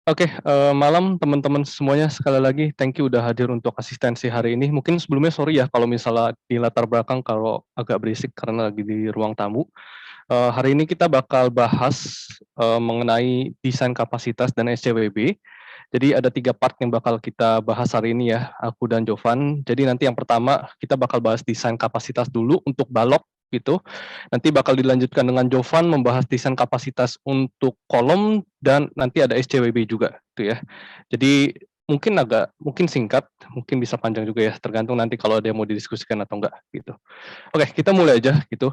Oke, malam teman-teman semuanya. Sekali lagi thank you udah hadir untuk asistensi hari ini. Mungkin sebelumnya sorry ya kalau misalnya di latar belakang kalau agak berisik karena lagi di ruang tamu. Hari ini kita bakal bahas, mengenai desain kapasitas dan SCWB. Jadi ada 3 part yang bakal kita bahas hari ini ya, aku dan Jovan. Jadi nanti yang pertama kita bakal bahas desain kapasitas dulu untuk balok gitu. Nanti bakal dilanjutkan dengan Jovan membahas desain kapasitas untuk kolom dan nanti ada SCWB juga gitu ya. Jadi mungkin singkat, mungkin bisa panjang juga ya, tergantung nanti kalau ada yang mau didiskusikan atau enggak gitu. Oke, kita mulai aja gitu.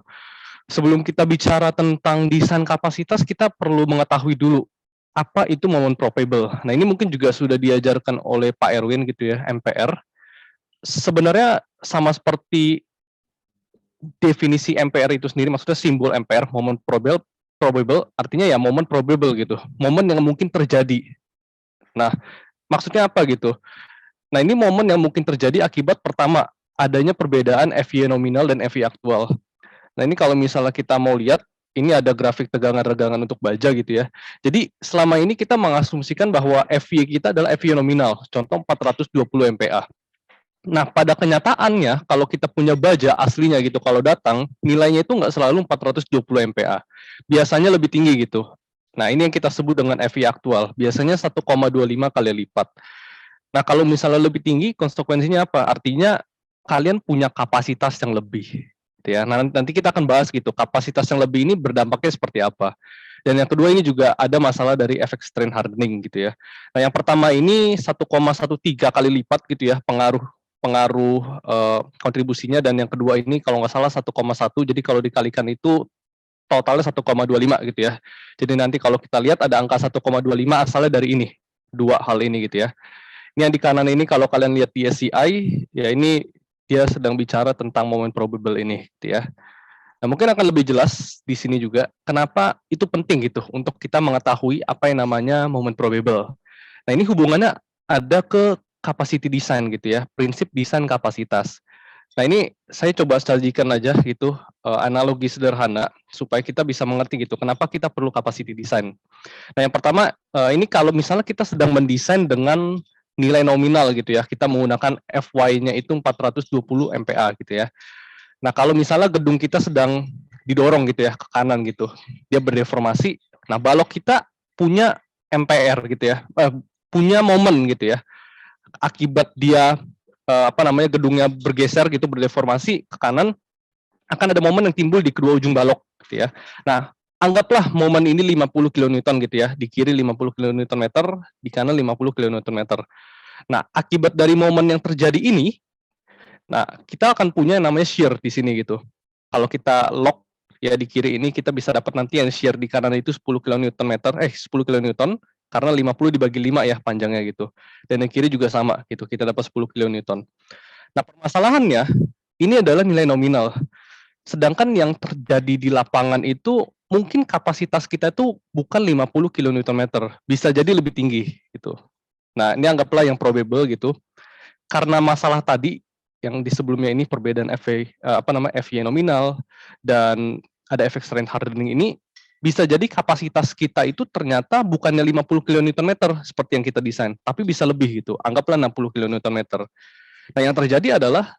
Sebelum kita bicara tentang desain kapasitas, kita perlu mengetahui dulu apa itu momen probable. Nah, ini mungkin juga sudah diajarkan oleh Pak Erwin gitu ya, MPR. Sebenarnya sama seperti definisi MPR itu sendiri, maksudnya simbol MPR, momen probable artinya ya momen probable gitu, momen yang mungkin terjadi. Nah, maksudnya apa gitu? Nah, ini momen yang mungkin terjadi akibat pertama, adanya perbedaan FY nominal dan FY aktual. Nah, ini kalau misalnya kita mau lihat, ini ada grafik tegangan-regangan untuk baja gitu ya. Jadi selama ini kita mengasumsikan bahwa FY kita adalah FY nominal, contoh 420 MPa. Nah, pada kenyataannya kalau kita punya baja aslinya gitu, kalau datang nilainya itu nggak selalu 420 MPa. Biasanya lebih tinggi gitu. Nah, ini yang kita sebut dengan FY aktual. Biasanya 1,25 kali lipat. Nah, kalau misalnya lebih tinggi, konsekuensinya apa? Artinya kalian punya kapasitas yang lebih. Gitu ya. Nah, nanti kita akan bahas gitu, kapasitas yang lebih ini berdampaknya seperti apa. Dan yang kedua ini juga ada masalah dari efek strain hardening gitu ya. Nah, yang pertama ini 1,13 kali lipat gitu ya pengaruh pengaruh kontribusinya, dan yang kedua ini kalau nggak salah 1,1, jadi kalau dikalikan itu totalnya 1,25 gitu ya. Jadi nanti kalau kita lihat ada angka 1,25 asalnya dari ini, dua hal ini gitu ya. Ini yang di kanan ini kalau kalian lihat di SCI, ya ini dia sedang bicara tentang momen probable ini gitu ya. Nah, mungkin akan lebih jelas di sini juga kenapa itu penting gitu untuk kita mengetahui apa yang namanya momen probable. Nah, ini hubungannya ada ke capacity design gitu ya, prinsip desain kapasitas. Nah, ini saya coba sajikan aja gitu, analogi sederhana supaya kita bisa mengerti gitu kenapa kita perlu capacity design. Nah, yang pertama, ini kalau misalnya kita sedang mendesain dengan nilai nominal gitu ya, kita menggunakan FY-nya itu 420 MPa gitu ya. Nah, kalau misalnya gedung kita sedang didorong gitu ya ke kanan gitu, dia berdeformasi. Nah, balok kita punya MPR gitu ya, punya momen gitu ya, akibat dia gedungnya bergeser gitu, berdeformasi ke kanan, akan ada momen yang timbul di kedua ujung balok gitu ya. Nah, anggaplah momen ini 50 kilonewton gitu ya, di kiri 50 kilonewton meter, di kanan 50 kilonewton meter. Nah, akibat dari momen yang terjadi ini, nah kita akan punya yang namanya shear di sini gitu. Kalau kita lock ya di kiri ini, kita bisa dapat nanti yang shear di kanan itu 10 kilonewton meter, 10 kilonewton, karena 50 dibagi 5 ya panjangnya gitu. Dan yang kiri juga sama gitu, kita dapat 10 kilonewton. Nah, permasalahannya ini adalah nilai nominal. Sedangkan yang terjadi di lapangan itu mungkin kapasitas kita itu bukan 50 kilonewton meter, bisa jadi lebih tinggi gitu. Nah, ini anggaplah yang probable gitu. Karena masalah tadi yang di sebelumnya ini perbedaan FY nominal dan ada efek strain hardening ini, bisa jadi kapasitas kita itu ternyata bukannya 50 kilonewton meter seperti yang kita desain, tapi bisa lebih gitu. Anggaplah 60 kilonewton meter. Nah, yang terjadi adalah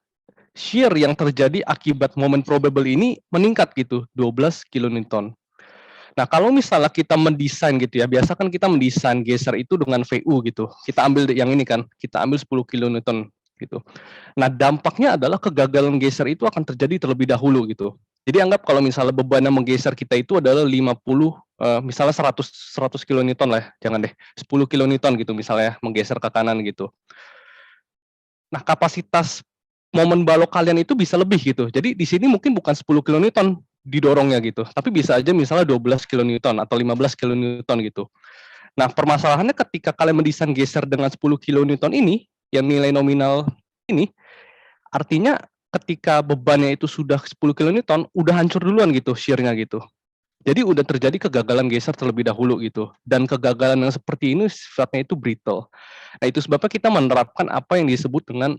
shear yang terjadi akibat momen probable ini meningkat gitu, 12 kilonewton. Nah, kalau misalnya kita mendesain gitu ya, biasa kan kita mendesain geser itu dengan VU gitu. Kita ambil yang ini kan, kita ambil 10 kilonewton gitu. Nah, dampaknya adalah kegagalan geser itu akan terjadi terlebih dahulu gitu. Jadi anggap kalau misalnya beban yang menggeser kita itu adalah 50, misalnya 100 kilonewton lah, jangan deh, 10 kilonewton gitu misalnya menggeser ke kanan gitu. Nah, kapasitas momen balok kalian itu bisa lebih gitu. Jadi di sini mungkin bukan 10 kilonewton didorongnya gitu, tapi bisa aja misalnya 12 kilonewton atau 15 kilonewton gitu. Nah, permasalahannya ketika kalian mendesain geser dengan 10 kilonewton ini, yang nilai nominal ini, artinya ketika bebannya itu sudah 10 kilonewton, udah hancur duluan gitu shear-nya gitu. Jadi udah terjadi kegagalan geser terlebih dahulu gitu. Dan kegagalan yang seperti ini sifatnya itu brittle. Nah, itu sebabnya kita menerapkan apa yang disebut dengan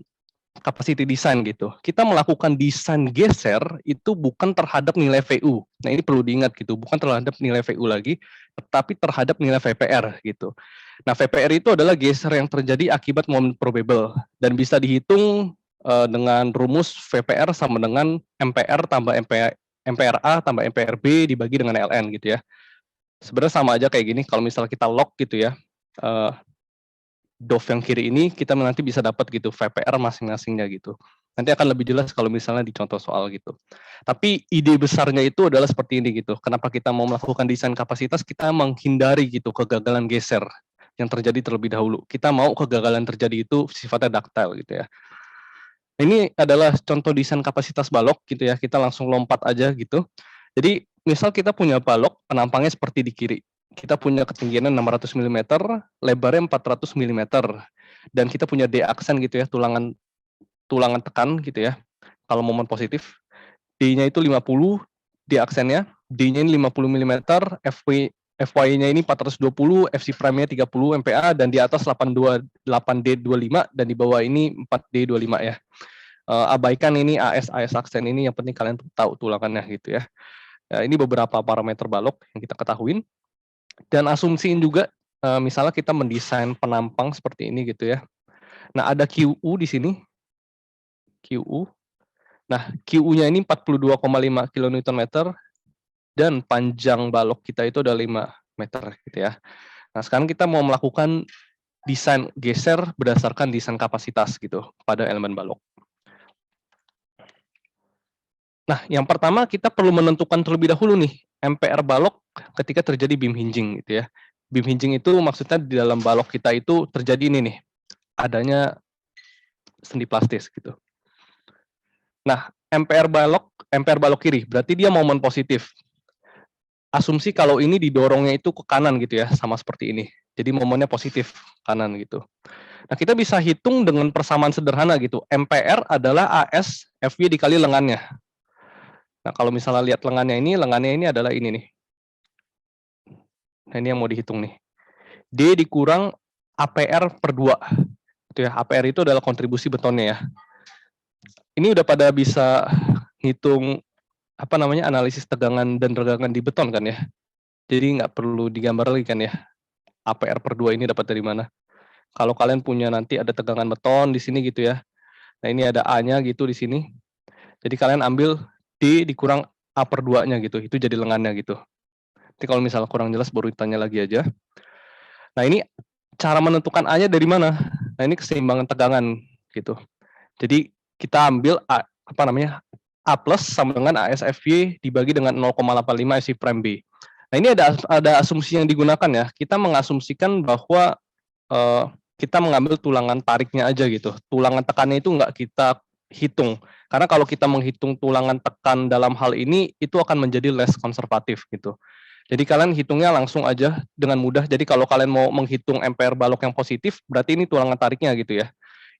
capacity design gitu. Kita melakukan desain geser itu bukan terhadap nilai VU. Nah, ini perlu diingat gitu, bukan terhadap nilai VU lagi, tetapi terhadap nilai VPR gitu. Nah, VPR itu adalah geser yang terjadi akibat moment probable dan bisa dihitung dengan rumus VPR sama dengan MPR tambah MPRA tambah MPRB dibagi dengan LN gitu ya. Sebenarnya sama aja kayak gini, kalau misalnya kita log gitu ya, DOF yang kiri ini kita nanti bisa dapat gitu VPR masing-masingnya gitu. Nanti akan lebih jelas kalau misalnya di contoh soal gitu. Tapi ide besarnya itu adalah seperti ini gitu. Kenapa kita mau melakukan desain kapasitas, kita menghindari gitu kegagalan geser yang terjadi terlebih dahulu. Kita mau kegagalan terjadi itu sifatnya ductile gitu ya. Ini adalah contoh desain kapasitas balok gitu ya. Kita langsung lompat aja gitu. Jadi misal kita punya balok penampangnya seperti di kiri. Kita punya ketinggiannya 600 mm, lebarnya 400 mm, dan kita punya D aksen gitu ya, tulangan tekan gitu ya. Kalau momen positif, D-nya itu 50, D aksennya, D-nya ini 50 mm, FY-nya ini 420, FC prime-nya 30 MPa, dan di atas 8D25, dan di bawah ini 4D25 ya. Abaikan ini AS aksen ini, yang penting kalian tahu tulangannya gitu ya. Ini beberapa parameter balok yang kita ketahuin. Dan asumsiin juga, misalnya kita mendesain penampang seperti ini gitu ya. Nah, ada QU di sini, QU. Nah, QU-nya ini 42,5 kN dan panjang balok kita itu ada 5 meter gitu ya. Nah, sekarang kita mau melakukan desain geser berdasarkan desain kapasitas gitu pada elemen balok. Nah, yang pertama kita perlu menentukan terlebih dahulu nih MPR balok ketika terjadi beam hinging gitu ya. Beam hinging itu maksudnya di dalam balok kita itu terjadi ini nih, adanya sendi plastis gitu. Nah, MPR balok kiri berarti dia momen positif. Asumsi kalau ini didorongnya itu ke kanan gitu ya, sama seperti ini. Jadi momennya positif kanan gitu. Nah, kita bisa hitung dengan persamaan sederhana gitu. MPR adalah AS FY dikali lengannya. Nah, kalau misalnya lihat lengannya ini adalah ini nih. Nah, ini yang mau dihitung nih. D dikurang APR per 2. Itu ya, APR itu adalah kontribusi betonnya ya. Ini udah pada bisa hitung apa namanya analisis tegangan dan regangan di beton kan ya. Jadi nggak perlu digambar lagi kan ya. APR per 2 ini dapat dari mana. Kalau kalian punya nanti ada tegangan beton di sini gitu ya. Nah, ini ada A-nya gitu di sini. Jadi kalian ambil D dikurang A per 2-nya gitu. Itu jadi lengannya gitu. Nanti kalau misalnya kurang jelas baru ditanya lagi aja. Nah, ini cara menentukan A-nya dari mana? Nah, ini keseimbangan tegangan gitu. Jadi kita ambil apa namanya A plus sama dengan ASFY dibagi dengan 0,85 SI prime B. Nah, ini ada asumsi yang digunakan ya. Kita mengasumsikan bahwa kita mengambil tulangan tariknya aja gitu. Tulangan tekannya itu nggak kita hitung. Karena kalau kita menghitung tulangan tekan dalam hal ini, itu akan menjadi less konservatif gitu. Jadi kalian hitungnya langsung aja dengan mudah. Jadi kalau kalian mau menghitung MPR balok yang positif, berarti ini tulangan tariknya gitu ya.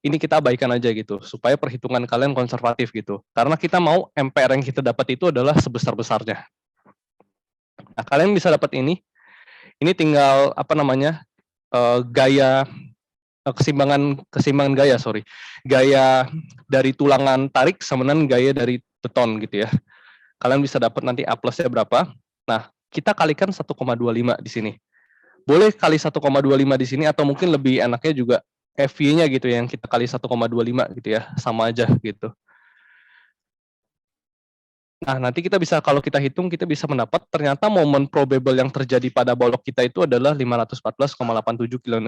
Ini kita abaikan aja gitu, supaya perhitungan kalian konservatif gitu. Karena kita mau MPR yang kita dapat itu adalah sebesar-besarnya. Nah, kalian bisa dapat ini. Ini tinggal apa namanya gaya keseimbangan gaya, gaya dari tulangan tarik sama dengan gaya dari beton gitu ya. Kalian bisa dapat nanti A plusnya berapa. Nah, kita kalikan 1,25 di sini. Boleh kali 1,25 di sini atau mungkin lebih enaknya juga FY-nya gitu yang kita kali 1,25 gitu ya, sama aja gitu. Nah, nanti kita bisa kalau kita hitung kita bisa mendapat ternyata momen probable yang terjadi pada balok kita itu adalah 514,87 kN.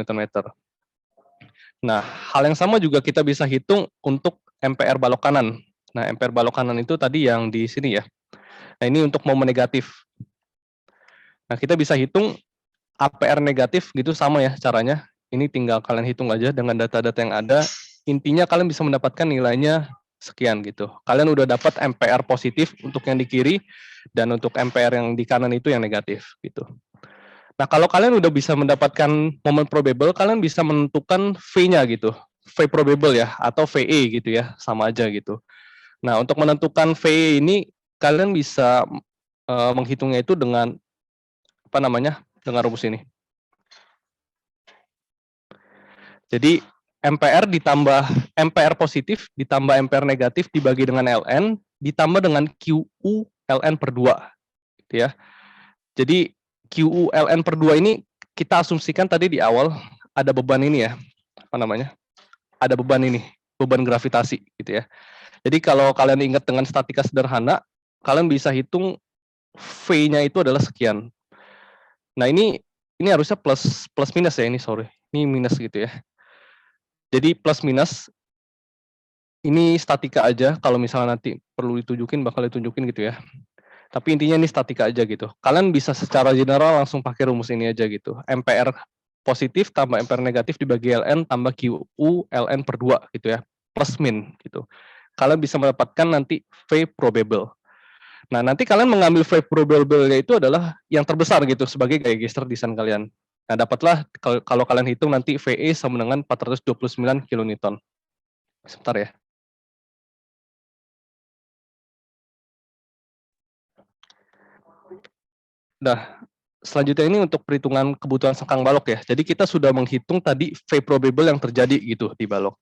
Nah, hal yang sama juga kita bisa hitung untuk MPR balok kanan. Nah, MPR balok kanan itu tadi yang di sini ya. Nah, ini untuk momen negatif. Nah, kita bisa hitung APR negatif gitu sama ya caranya. Ini tinggal kalian hitung aja dengan data-data yang ada. Intinya kalian bisa mendapatkan nilainya sekian gitu. Kalian udah dapat MPR positif untuk yang di kiri dan untuk MPR yang di kanan itu yang negatif gitu. Nah, kalau kalian udah bisa mendapatkan momen probable, kalian bisa menentukan V-nya gitu. V probable ya, atau VE gitu ya, sama aja gitu. Nah, untuk menentukan VE ini, kalian bisa menghitungnya itu dengan, apa namanya, dengan rumus ini. Jadi, MPR ditambah MPR positif ditambah MPR negatif dibagi dengan LN ditambah dengan QU LN per 2 gitu ya. Jadi QU LN per 2 ini kita asumsikan tadi di awal ada beban ini ya, apa namanya? Ada beban ini, beban gravitasi gitu ya. Jadi kalau kalian ingat dengan statika sederhana, kalian bisa hitung V-nya itu adalah sekian. Nah, ini harusnya plus minus ya, ini sorry. Ini minus gitu ya. Jadi plus minus ini statika aja, kalau misalnya nanti perlu ditunjukin bakal ditunjukin gitu ya. Tapi intinya ini statika aja gitu. Kalian bisa secara general langsung pakai rumus ini aja gitu. MPR positif tambah MPR negatif dibagi LN tambah QU LN per 2 gitu ya. Plus min gitu. Kalian bisa mendapatkan nanti V probable. Nah, nanti kalian mengambil V probable-nya itu adalah yang terbesar gitu sebagai gaya gesture desain kalian. Nah, dapatlah kalau kalian hitung nanti VE sama dengan 429 kilonewton. Sebentar ya. Nah, selanjutnya ini untuk perhitungan kebutuhan sengkang balok ya. Jadi kita sudah menghitung tadi V probable yang terjadi gitu di balok.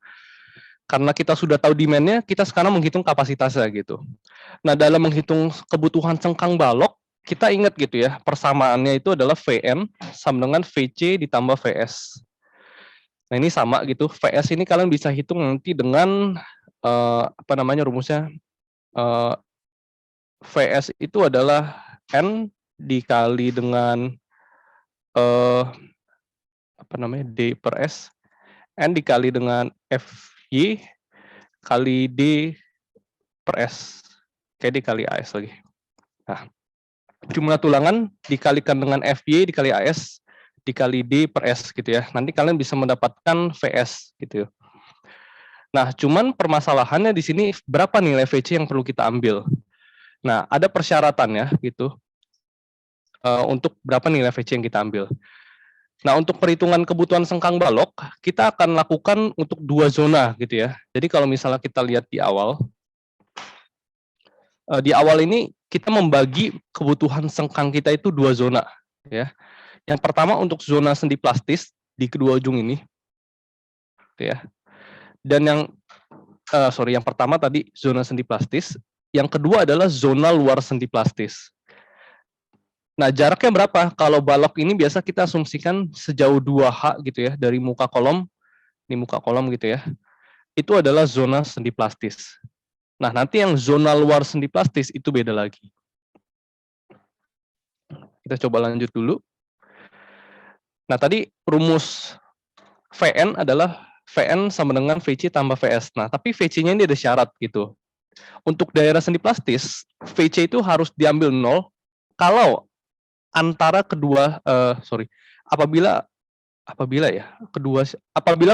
Karena kita sudah tahu demand-nya, kita sekarang menghitung kapasitasnya gitu. Nah, dalam menghitung kebutuhan sengkang balok, kita ingat gitu ya, persamaannya itu adalah Vn sama dengan Vc ditambah Vs. Nah, ini sama gitu. Vs ini kalian bisa hitung nanti dengan apa namanya rumusnya? Vs itu adalah N dikali dengan apa namanya? D per S. N dikali dengan Fy kali D per S. Kayak dikali AS lagi. Nah, jumlah tulangan dikalikan dengan Fy dikali AS dikali D per S gitu ya. Nanti kalian bisa mendapatkan Vs gitu. Nah, cuman permasalahannya di sini berapa nilai Vc yang perlu kita ambil. Nah, ada persyaratannya gitu untuk berapa nilai Vc yang kita ambil. Nah, untuk perhitungan kebutuhan sengkang balok, kita akan lakukan untuk 2 zona gitu ya. Jadi kalau misalnya kita lihat di awal ini kita membagi kebutuhan sengkang kita itu 2 zona ya. Yang pertama untuk zona sendi plastis di kedua ujung ini gitu ya. Dan yang pertama tadi zona sendi plastis, yang kedua adalah zona luar sendi plastis. Nah, jaraknya berapa? Kalau balok ini biasa kita asumsikan sejauh 2H gitu ya, dari muka kolom, ini muka kolom gitu ya. Itu adalah zona sendi plastis. Nah, nanti yang zona luar sendi plastis itu beda lagi. Kita coba lanjut dulu. Nah, tadi rumus Vn adalah Vn sama dengan Vc tambah Vs. Nah, tapi Vc-nya ini ada syarat gitu. Untuk daerah sendi plastis, Vc itu harus diambil 0 kalau antara apabila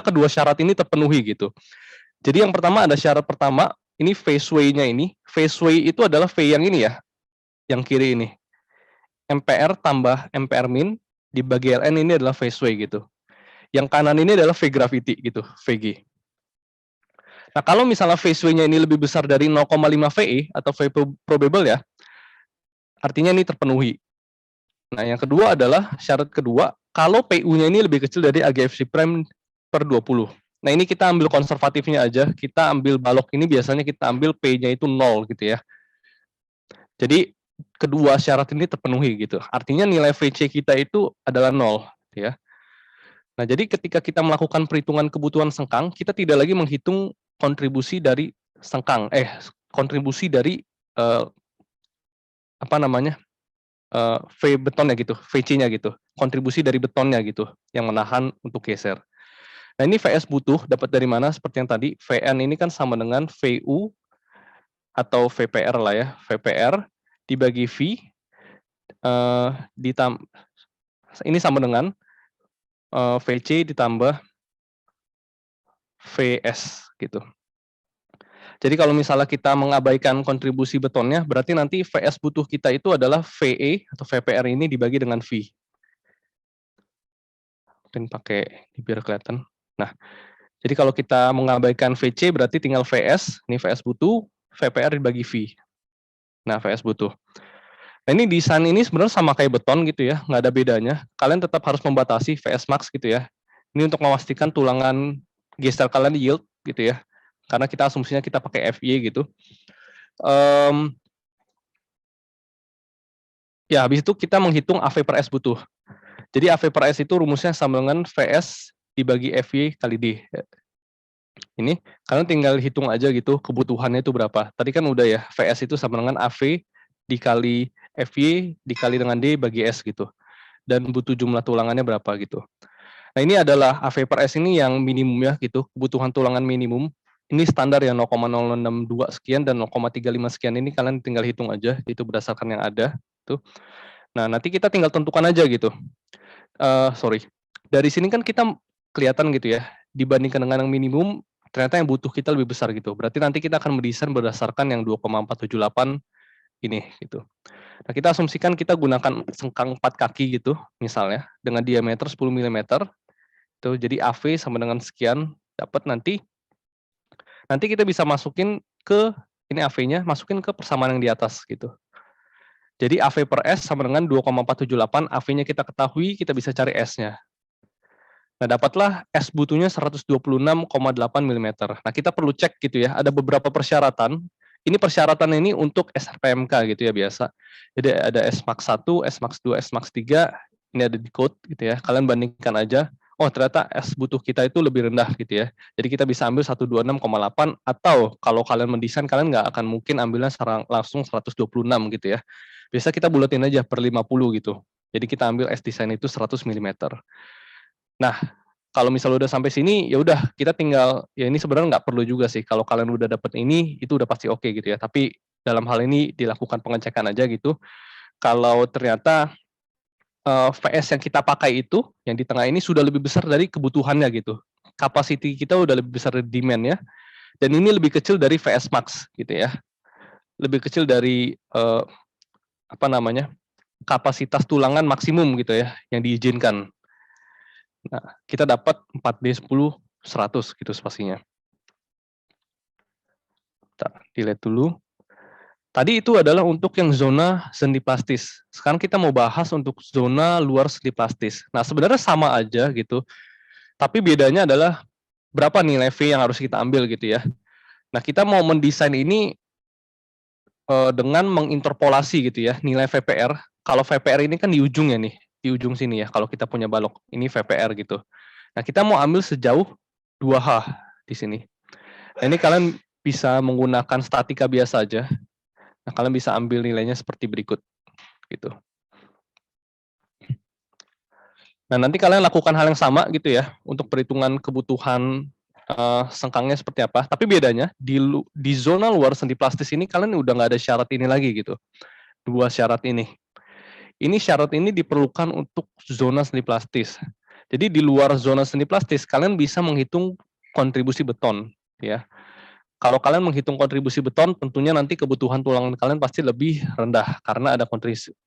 kedua syarat ini terpenuhi gitu. Jadi yang pertama ada syarat pertama, ini phase way-nya ini. Phase way itu adalah V yang ini ya, yang kiri ini. MPR tambah MPR min dibagi Ln ini adalah phase way gitu. Yang kanan ini adalah V gravity gitu, Vg. Nah, kalau misalnya phase way-nya ini lebih besar dari 0,5 VE atau V probable ya, artinya ini terpenuhi. Nah, yang kedua adalah syarat kedua, kalau PU-nya ini lebih kecil dari AGFC prime per 20. Nah, ini kita ambil konservatifnya aja, kita ambil balok ini biasanya kita ambil P-nya itu 0 gitu ya. Jadi, kedua syarat ini terpenuhi gitu. Artinya nilai VC kita itu adalah 0 gitu ya. Nah, jadi ketika kita melakukan perhitungan kebutuhan sengkang, kita tidak lagi menghitung kontribusi dari sengkang, kontribusi dari apa namanya? V betonnya gitu, VC-nya gitu, kontribusi dari betonnya gitu, yang menahan untuk geser. Nah, ini VS butuh dapat dari mana? Seperti yang tadi, VN ini kan sama dengan VU atau VPR lah ya, VPR dibagi V, ini sama dengan VC ditambah VS gitu. Jadi kalau misalnya kita mengabaikan kontribusi betonnya, berarti nanti VS butuh kita itu adalah VE atau VPR ini dibagi dengan V. Mungkin pakai biar kelihatan. Nah, jadi kalau kita mengabaikan VC berarti tinggal VS, ini VS butuh, VPR dibagi V. Nah, VS butuh. Nah, ini desain ini sebenarnya sama kayak beton gitu ya, nggak ada bedanya. Kalian tetap harus membatasi VS max gitu ya. Ini untuk memastikan tulangan geser kalian yield gitu ya. Karena kita asumsinya kita pakai FY gitu. Um, ya habis itu kita menghitung AV per S butuh. Jadi AV per S itu rumusnya sama dengan VS dibagi FY kali D. Ini kalian tinggal hitung aja gitu kebutuhannya itu berapa. Tadi kan udah ya, VS itu sama dengan AV dikali FY dikali dengan D bagi S gitu. Dan butuh jumlah tulangannya berapa gitu. Nah ini adalah AV per S ini yang minimum ya gitu, kebutuhan tulangan minimum. Ini standar ya 0,062 sekian dan 0,35 sekian ini kalian tinggal hitung aja, itu berdasarkan yang ada. Tuh. Nah nanti kita tinggal tentukan aja gitu. Sorry, dari sini kan kita kelihatan gitu ya, dibandingkan dengan yang minimum, ternyata yang butuh kita lebih besar gitu. Berarti nanti kita akan mendesain berdasarkan yang 2,478 ini gitu. Nah, kita asumsikan kita gunakan sengkang 4 kaki gitu, misalnya, dengan diameter 10 mm. Tuh, jadi AV sama dengan sekian, dapat nanti kita bisa masukin ke ini AV-nya, masukin ke persamaan yang di atas gitu. Jadi AV per S sama dengan 2,478, AV-nya kita ketahui, kita bisa cari S-nya. Nah, dapatlah S butuhnya 126,8 mm. Nah, kita perlu cek gitu ya, ada beberapa persyaratan. Ini persyaratan ini untuk SRPMK gitu ya biasa. Jadi ada S Max 1, S Max 2, S Max 3, ini ada di code gitu ya. Kalian bandingkan aja. Oh, ternyata S butuh kita itu lebih rendah gitu ya. Jadi kita bisa ambil 126,8 atau kalau kalian mendesain kalian nggak akan mungkin ambilnya langsung 126 gitu ya. Biasa kita bulatin aja per 50 gitu. Jadi kita ambil S design itu 100 mm. Nah, kalau misalnya udah sampai sini, ya udah kita tinggal ya ini sebenarnya nggak perlu juga sih. Kalau kalian udah dapet ini, itu udah pasti oke gitu ya. Tapi dalam hal ini dilakukan pengecekan aja gitu. Kalau ternyata VS yang kita pakai itu, yang di tengah ini sudah lebih besar dari kebutuhannya gitu. Capacity kita udah lebih besar dari demand-nya, dan ini lebih kecil dari VS Max gitu ya. Lebih kecil dari apa namanya kapasitas tulangan maksimum gitu ya, yang diizinkan. Nah, kita dapat 4D10 100 gitu spasinya. Kita dilihat dulu. Tadi itu adalah untuk yang zona sendi plastis. Sekarang kita mau bahas untuk zona luar sendi plastis. Nah, sebenarnya sama aja gitu. Tapi bedanya adalah berapa nilai V yang harus kita ambil gitu ya. Nah, kita mau mendesain ini dengan menginterpolasi gitu ya, nilai VPR. Kalau VPR ini kan di ujung ya nih, di ujung sini ya, kalau kita punya balok. Ini VPR gitu. Nah, kita mau ambil sejauh 2H di sini. Nah, ini kalian bisa menggunakan statika biasa aja. Nah, kalian bisa ambil nilainya seperti berikut gitu. Nah, nanti kalian lakukan hal yang sama gitu ya untuk perhitungan kebutuhan sengkangnya seperti apa. Tapi bedanya di zona luar sendi plastis ini kalian udah nggak ada syarat ini lagi gitu. Dua syarat ini. Ini syarat ini diperlukan untuk zona sendi plastis. Jadi di luar zona sendi plastis kalian bisa menghitung kontribusi beton ya. Kalau kalian menghitung kontribusi beton, tentunya nanti kebutuhan tulangan kalian pasti lebih rendah karena ada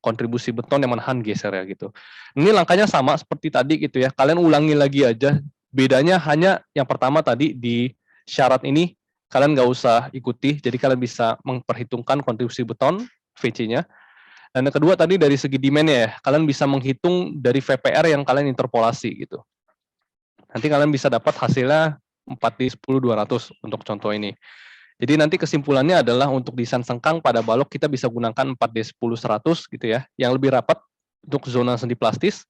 kontribusi beton yang menahan geser ya gitu. Ini langkahnya sama seperti tadi gitu ya. Kalian ulangi lagi aja. Bedanya hanya yang pertama tadi di syarat ini kalian nggak usah ikuti. Jadi kalian bisa memperhitungkan kontribusi beton VC-nya. Dan yang kedua tadi dari segi demand-nya ya, kalian bisa menghitung dari VPR yang kalian interpolasi gitu. Nanti kalian bisa dapat hasilnya 4D10 200 untuk contoh ini. Jadi nanti kesimpulannya adalah untuk desain sengkang pada balok kita bisa gunakan 4D10 100 gitu ya, yang lebih rapat untuk zona sendi plastis,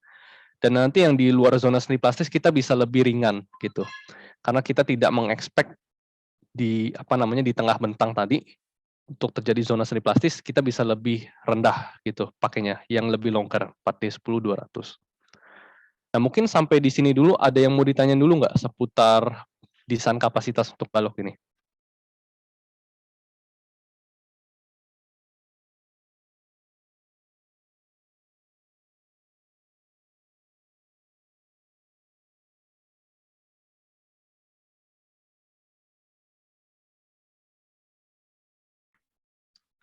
dan nanti yang di luar zona sendi plastis kita bisa lebih ringan gitu. Karena kita tidak mengekspek di apa namanya di tengah bentang tadi untuk terjadi zona sendi plastis kita bisa lebih rendah gitu pakainya yang lebih longgar 4D10 200. Nah, mungkin sampai di sini dulu ada yang mau ditanya dulu nggak seputar desain kapasitas untuk balok ini?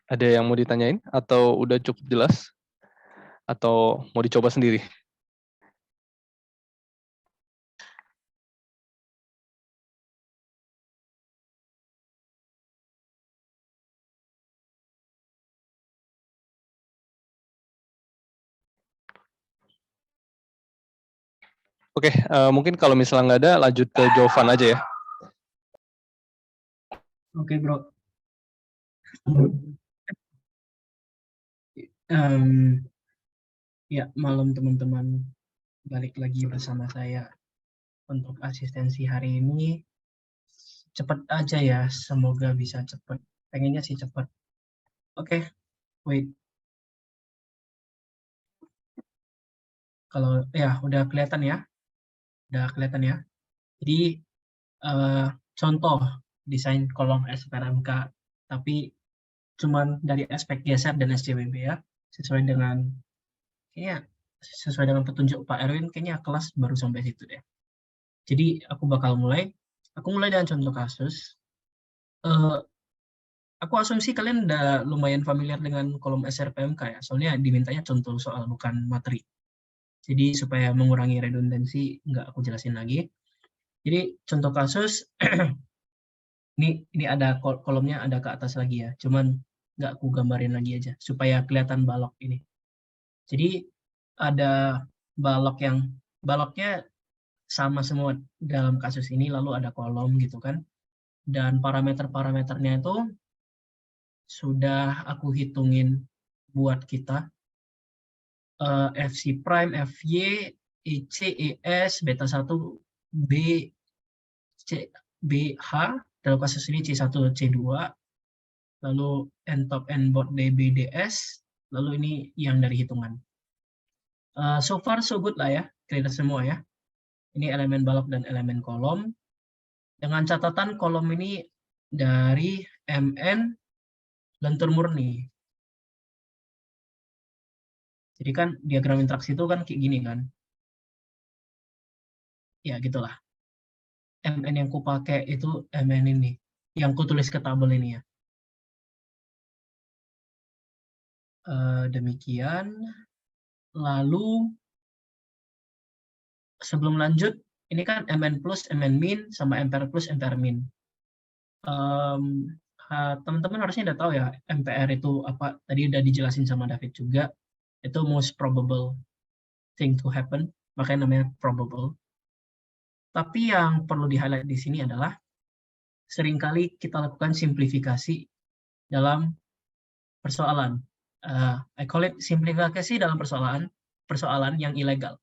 Ada yang mau ditanyain atau udah cukup jelas? Atau mau dicoba sendiri? Oke, mungkin kalau misalnya nggak ada, lanjut ke Jovan aja ya. Oke, bro. Ya, malam teman-teman. Balik lagi bersama saya untuk asistensi hari ini. Cepet aja ya, semoga bisa cepet. Pengennya sih cepet. Oke, wait. Kalau ya udah kelihatan ya, Jadi eh, contoh desain kolom SPRMK, tapi cuman dari aspek geser dan SCBB ya, sesuai dengan kayaknya sesuai dengan petunjuk Pak Erwin, kayaknya kelas baru sampai situ deh. Jadi aku bakal mulai. Aku mulai dengan contoh kasus. Eh, aku asumsi kalian udah lumayan familiar dengan kolom SRPMK ya, soalnya dimintanya contoh soal bukan materi. Jadi supaya mengurangi redundansi, nggak aku jelasin lagi. Jadi contoh kasus, ini ada kolomnya ada ke atas lagi ya, cuman nggak aku gambarin lagi aja, supaya kelihatan balok ini. Jadi ada baloknya sama semua dalam kasus ini, lalu ada kolom gitu kan. Dan parameter-parameternya itu sudah aku hitungin buat kita. FC prime, FY, EC, ES, beta 1, B, C, BH, dalam kasus ini C1, C2, lalu N-top, N-bot, DB, DS, lalu ini yang dari hitungan. So far so good lah ya, clear semua ya. Ini elemen balok dan elemen kolom. Dengan catatan kolom ini dari MN lentur murni. Jadi kan diagram interaksi itu kan kayak gini kan. Ya gitulah. MN yang ku pakai itu MN ini. Yang ku tulis ke tabel ini ya. Demikian. Lalu sebelum lanjut, ini kan MN plus, MN min, sama MPR plus, MPR min. Teman-teman harusnya udah tahu ya, MPR itu apa. Tadi udah dijelasin sama David juga. Itu most probable thing to happen. Makanya namanya probable. Tapi yang perlu di-highlight di sini adalah seringkali kita lakukan simplifikasi dalam persoalan. I call it simplifikasi dalam persoalan yang ilegal.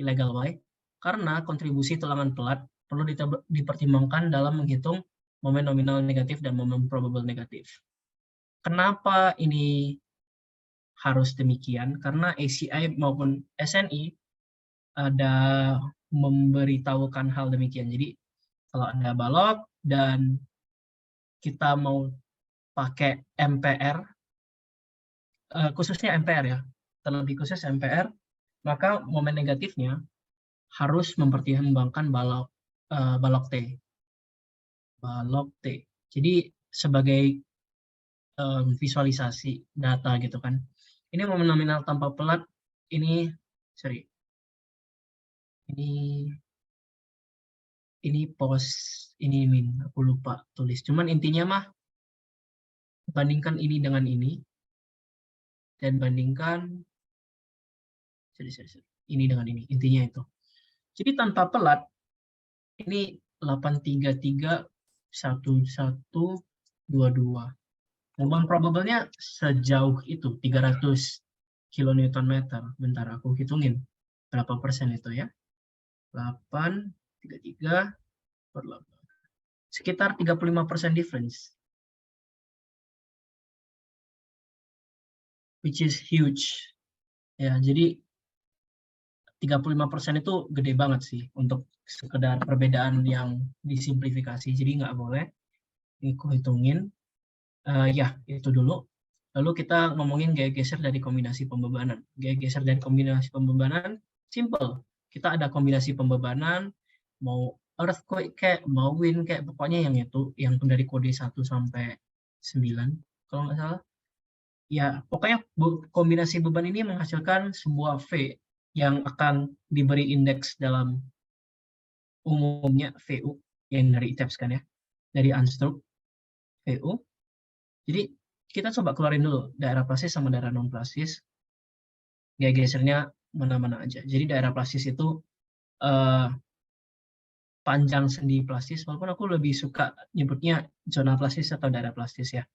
Illegal why? Karena kontribusi tulangan pelat perlu dipertimbangkan dalam menghitung momen nominal negatif dan momen probable negatif. Kenapa ini harus demikian? Karena ACI maupun SNI ada memberitahukan hal demikian. Jadi kalau ada balok dan kita mau pakai MPR, khususnya MPR ya, terlebih khusus MPR, maka momen negatifnya harus mempertimbangkan balok T. Balok T. Jadi sebagai visualisasi data gitu kan. Ini momen nominal tanpa pelat, ini sorry. Ini pos, ini min, aku lupa tulis. Cuman intinya mah bandingkan ini dengan ini dan bandingkan ini dengan ini. Intinya itu. Jadi tanpa pelat ini 8331122. Momen probable-nya sejauh itu 300 kilonewton meter. Bentar aku hitungin berapa persen itu ya. 833 per 8. Sekitar 35% difference. Which is huge. Ya, jadi 35% itu gede banget sih untuk sekedar perbedaan yang disimplifikasi. Jadi nggak boleh. Ini aku hitungin. Ya, itu dulu. Lalu kita ngomongin gaya geser dari kombinasi pembebanan. Gaya geser dari kombinasi pembebanan, simple. Kita ada kombinasi pembebanan, mau earthquake kayak, mau wind kayak, pokoknya yang itu, yang dari kode 1 sampai 9, kalau nggak salah. Ya, pokoknya kombinasi beban ini menghasilkan sebuah V yang akan diberi indeks dalam umumnya VU, yang dari ITEPS kan ya, dari Unstruct VU. Jadi kita coba keluarin dulu daerah plastis sama daerah non plastis. Gaya gesernya mana-mana aja. Jadi daerah plastis itu eh, panjang sendi plastis, walaupun aku lebih suka nyebutnya zona plastis atau daerah plastis ya.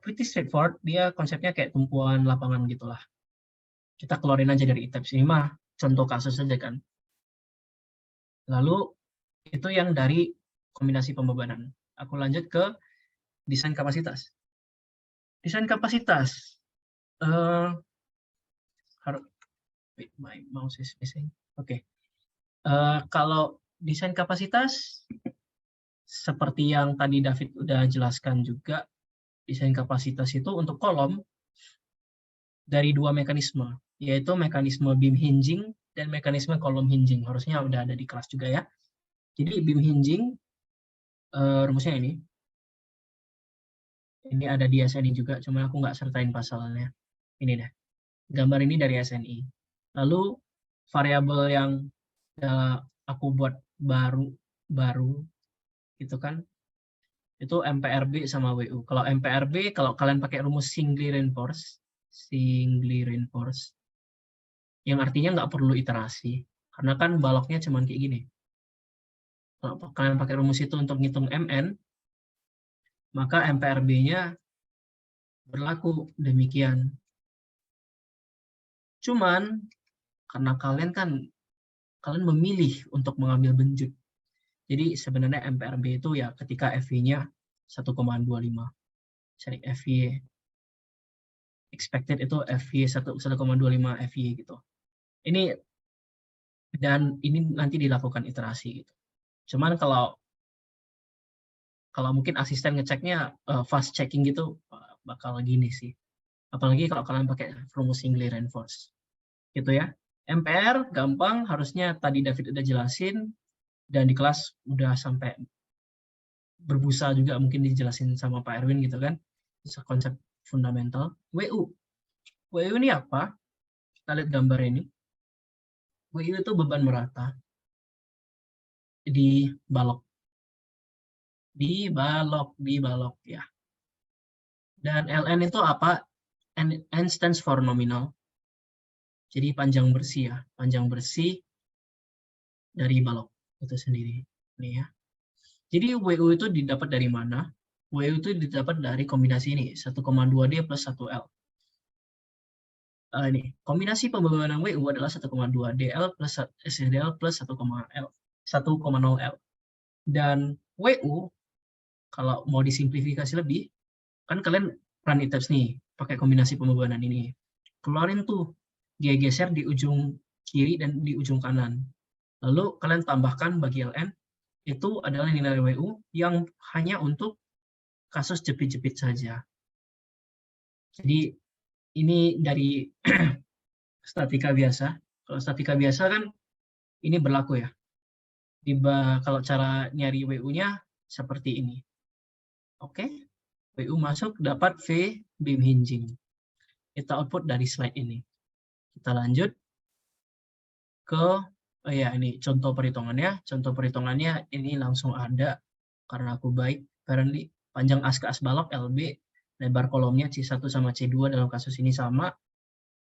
Pretty straightforward, dia konsepnya kayak tumpuan lapangan gitulah. Kita keluarin aja dari ITEPS, ini mah contoh kasus saja kan. Lalu itu yang dari kombinasi pembebanan. Aku lanjut ke desain kapasitas. Desain kapasitas, eh wait, my mouse is missing. Oke. Kalau desain kapasitas, seperti yang tadi David udah jelaskan juga, desain kapasitas itu untuk kolom dari dua mekanisme, yaitu mekanisme beam hinging dan mekanisme kolom hinging. Harusnya udah ada di kelas juga ya. Jadi beam hinging, rumusnya ini. Ini ada di SNI juga, cuma aku nggak sertain pasalnya. Ini deh. Gambar ini dari SNI. Lalu variabel yang aku buat baru gitu kan, itu MPRB sama WU. Kalau MPRB, kalau kalian pakai rumus singly reinforce, yang artinya nggak perlu iterasi, karena kan baloknya cuma kayak gini. Kalau kalian pakai rumus itu untuk ngitung MN, maka MPRB-nya berlaku demikian. Cuman, karena kalian memilih untuk mengambil benjut. Jadi sebenarnya MPRB itu ya ketika FV-nya 1,25. Jadi FV expected itu FV 1,25 FV gitu. Ini nanti dilakukan iterasi gitu. Cuman kalau mungkin asisten ngeceknya fast checking gitu bakal gini sih. Apalagi kalau kalian pakai rumus singly reinforce. Gitu ya. MPR gampang, harusnya tadi David udah jelasin dan di kelas udah sampai berbusa juga mungkin dijelasin sama Pak Erwin gitu kan. Bisa konsep fundamental. WU ini apa? Kita lihat gambar ini. WU itu beban merata di balok. Di balok ya. Dan LN itu apa? N stands for nominal. Jadi panjang bersih ya, panjang bersih dari balok itu sendiri. Nih ya. Jadi WU itu didapat dari mana? WU itu didapat dari kombinasi ini, 1,2D plus 1L. Ini, kombinasi pembebanan WU adalah 1,2DL plus SDL plus 1,0L. Dan WU, kalau mau disimplifikasi lebih, kan kalian run ITEPS nih, pakai kombinasi pembebanan ini. Keluarin tuh, dia geser di ujung kiri dan di ujung kanan. Lalu kalian tambahkan bagi LN, itu adalah nilai WU yang hanya untuk kasus jepit-jepit saja. Jadi ini dari statika biasa. Kalau statika biasa kan ini berlaku ya. Kalau cara nyari WU-nya seperti ini. Oke, WU masuk dapat V beam hinging. Kita output dari slide ini. Kita lanjut ke ini contoh perhitungannya. Contoh perhitungannya ini langsung ada karena aku baik. Apparently panjang as ke as balok LB, lebar kolomnya C1 sama C2 dalam kasus ini sama.